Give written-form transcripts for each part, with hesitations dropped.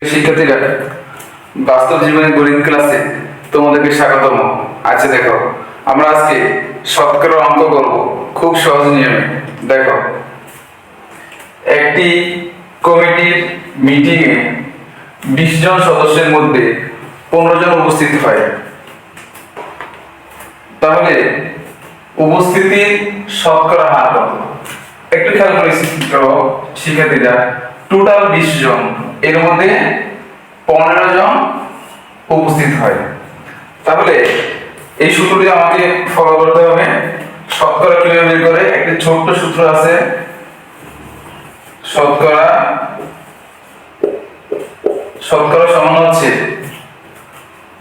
শিক্ষার্থীরা, বাস্তব জীবনের গণিত ক্লাসে তোমাদেরকে স্বাগতম। আচ্ছা দেখো, আমরা আজকে শতকরার অঙ্ক করব খুব সহজ নিয়মে। দেখো, একটি কমিটির মিটিংয়ে 20 জন সদস্যের মধ্যে 15 জন উপস্থিত হয়। তাহলে উপস্থিতির শতকরা হার কত? একটু খেয়াল করে শিক্ষার্থীরা, টোটাল 20 জন, এর মধ্যে 15 জন উপস্থিত হয়। তাহলে এই সূত্রটি আমাকে ফলো করতে হবে। শতকরা কিভাবে বের করে, একটি ছোট্ট সূত্র আছে। শতকরা সমান হচ্ছে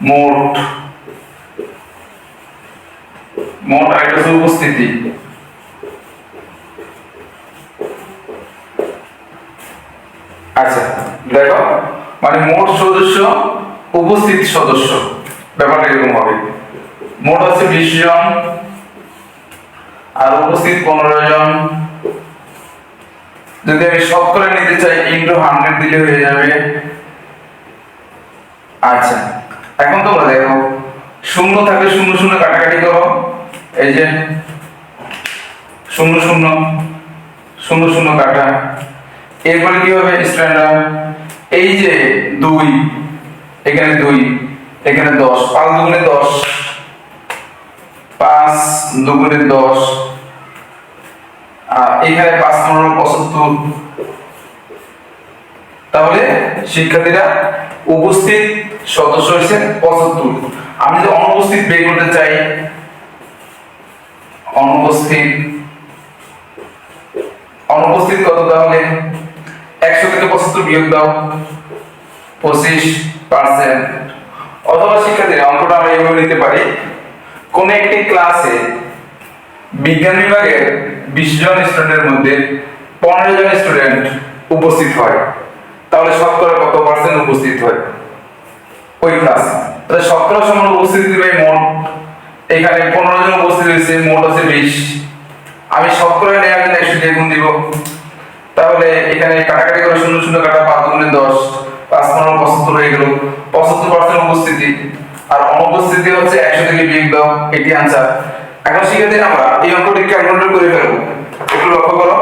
মোট আর এটা হচ্ছে উপস্থিতি। আচ্ছা দেখো, মানে মোট সদস্য উপস্থিত সদস্য, ব্যাপারটা এরকম হবে। মোট হচ্ছে 20 জন আর উপস্থিত 15 জন। যদি আমি শতকরা নিতে চাই, ইনটু 100 দিলে হয়ে যাবে। আচ্ছা, এখন তোমরা দেখো, শূন্য থাকলে শূন্য শূন্য কাটাকাটি করো। এই যে শূন্য শূন্য শূন্য শূন্য কাটা। এরপরে কি হবে স্ট্যান্ডার্ড? এই যে 2, এখানে 2, এখানে 10, 5 দুগুণে 10, 5 দুগুণে 10, আর এখানে 5 15 75। তাহলে শিক্ষার্থীরা, উপস্থিত সদস্য হচ্ছে 75। আমি যদি অনুপস্থিত বের করতে চাই, অনুপস্থিত কত? তাহলে 100 থেকে 75 বিয়োগ দাও, 25%। অথবা শিক্ষার্থীরা, অঙ্কটা আমরা এইভাবে নিতে পারি। কোন একটি ক্লাসে বিজ্ঞান বিভাগের 20 জন স্টুডেন্টের মধ্যে 15 জন স্টুডেন্ট উপস্থিত হয়। তাহলে শতকরা কত পার্সেন্ট উপস্থিত হয় ওই ক্লাসে? তাহলে শতকরা সমান উপস্থিতি বাই মোট। এখানে 15 জন উপস্থিত হয়েছে, মোট হচ্ছে 20। আমি শতকরা নেওয়ার জন্য 100 দিয়ে গুণ দিব। তাহলে এখানে কাটাকাটি করে শূন্য শূন্য কাটা, 5 দুগুণে 10, 5 15 75 হয়ে গেল। 75% উপস্থিতি। আর অনুপস্থিতি হচ্ছে 100 থেকে বিয়োগ দাও, এটি आंसर। এখন শিক্ষার্থীরা, আমরা এই অঙ্কটি ক্যালকুলেট করে ফেলব। একটু লক্ষ্য করো।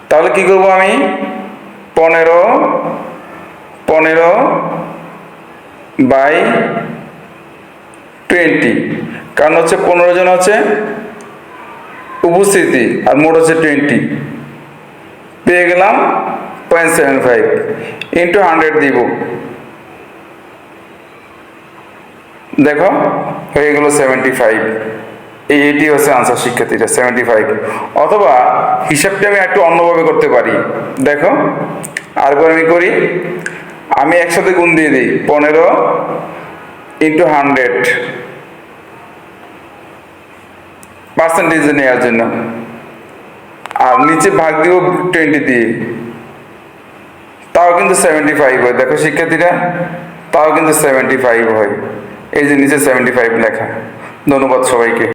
তাহলে কি করব আমি? 15 বাই 20, কারণ হচ্ছে 15 জন হচ্ছে উপস্থিতি আর মোট হচ্ছে 20। পেয়ে গেলাম 0.75 ইন্টু 100 দিব। দেখো, হয়ে গেল 75। এটি হচ্ছে আনসার শিক্ষার্থীরা, 75। অথবা হিসাবটা আমি একটু অন্যভাবে করতে পারি। দেখো, আরেকবার আমি করি। আমি একসাথে গুণ দিয়ে দিই, 15 ইন্টু 100 পার্সেন্টেজে নেওয়ার জন্য, আর নিচে ভাগ দিব 20 দিয়ে। তাও কিন্তু 75 হয়। দেখো শিক্ষার্থীরা, তাও কিন্তু 75 হয়। এই যে নিচে 75 লেখা। ধন্যবাদ সবাইকে।